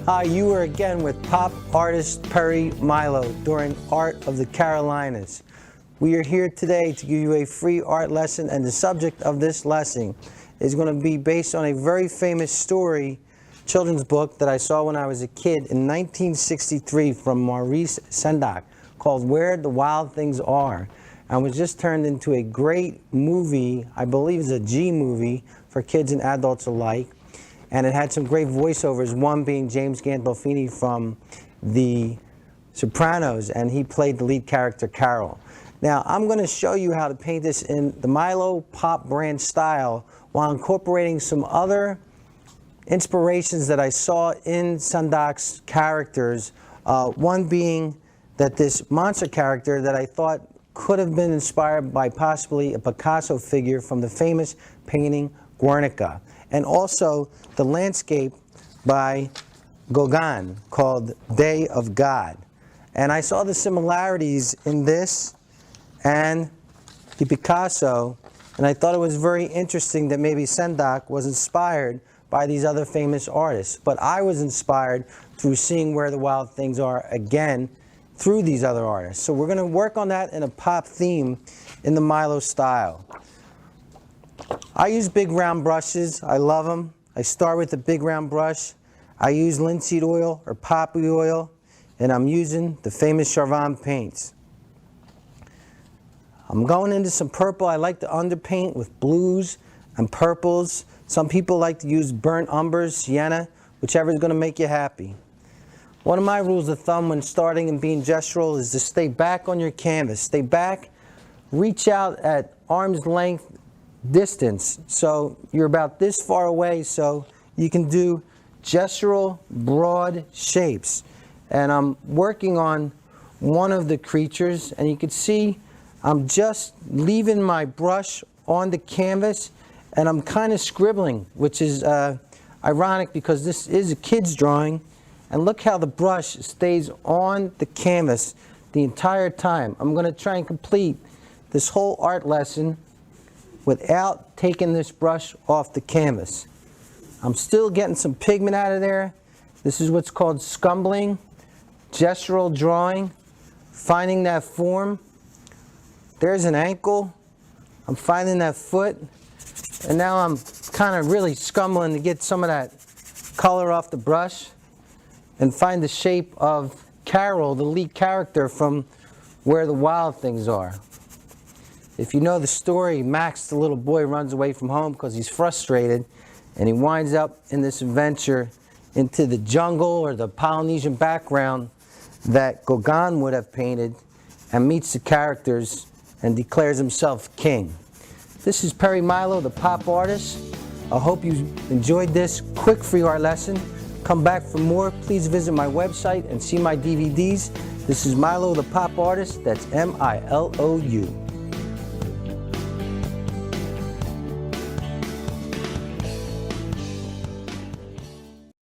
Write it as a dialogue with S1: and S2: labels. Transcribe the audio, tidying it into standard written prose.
S1: Hi, you are again with pop artist Perry Milo during Art of the Carolinas. We are here today to give you a free art lesson, and the subject of this lesson is going to be based on a very famous story, children's book that I saw when I was a kid in 1963 from Maurice Sendak called Where the Wild Things Are, and was just turned into a great movie. I believe it's a G movie for kids and adults alike. And it had some great voiceovers, one being James Gandolfini from The Sopranos, and he played the lead character, Carol. Now, I'm going to show you how to paint this in the Milo Pop brand style while incorporating some other inspirations that I saw in Sendak's characters, one being that this monster character that I thought could have been inspired by possibly a Picasso figure from the famous painting Guernica, and also the landscape by Gauguin called Day of God. And I saw the similarities in this and the Picasso, and I thought it was very interesting that maybe Sendak was inspired by these other famous artists. But I was inspired through seeing Where the Wild Things Are again through these other artists. So we're going to work on that in a pop theme in the Milo style. I use big round brushes. I love them. I start with a big round brush. I use linseed oil or poppy oil, and I'm using the famous Charvan paints. I'm going into some purple. I like to underpaint with blues and purples. Some people like to use burnt umbers, sienna, whichever is going to make you happy. One of my rules of thumb when starting and being gestural is to stay back on your canvas. Stay back, reach out at arm's length distance. So you're about this far away, so you can do gestural broad shapes. And I'm working on one of the creatures, and you can see I'm just leaving my brush on the canvas, and I'm kind of scribbling, which is ironic because this is a kid's drawing. And look how the brush stays on the canvas the entire time. I'm going to try and complete this whole art lesson without taking this brush off the canvas. I'm still getting some pigment out of there. This is what's called scumbling, gestural drawing, finding that form. There's an ankle. I'm finding that foot. And now I'm kind of really scumbling to get some of that color off the brush and find the shape of Carol, the lead character from Where the Wild Things Are. If you know the story, Max, the little boy, runs away from home because he's frustrated, and he winds up in this adventure into the jungle or the Polynesian background that Gauguin would have painted, and meets the characters and declares himself king. This is Perry Milo, the pop artist. I hope you enjoyed this quick free art lesson. Come back for more. Please visit my website and see my DVDs. This is Milo, the pop artist. That's M-I-L-O-U.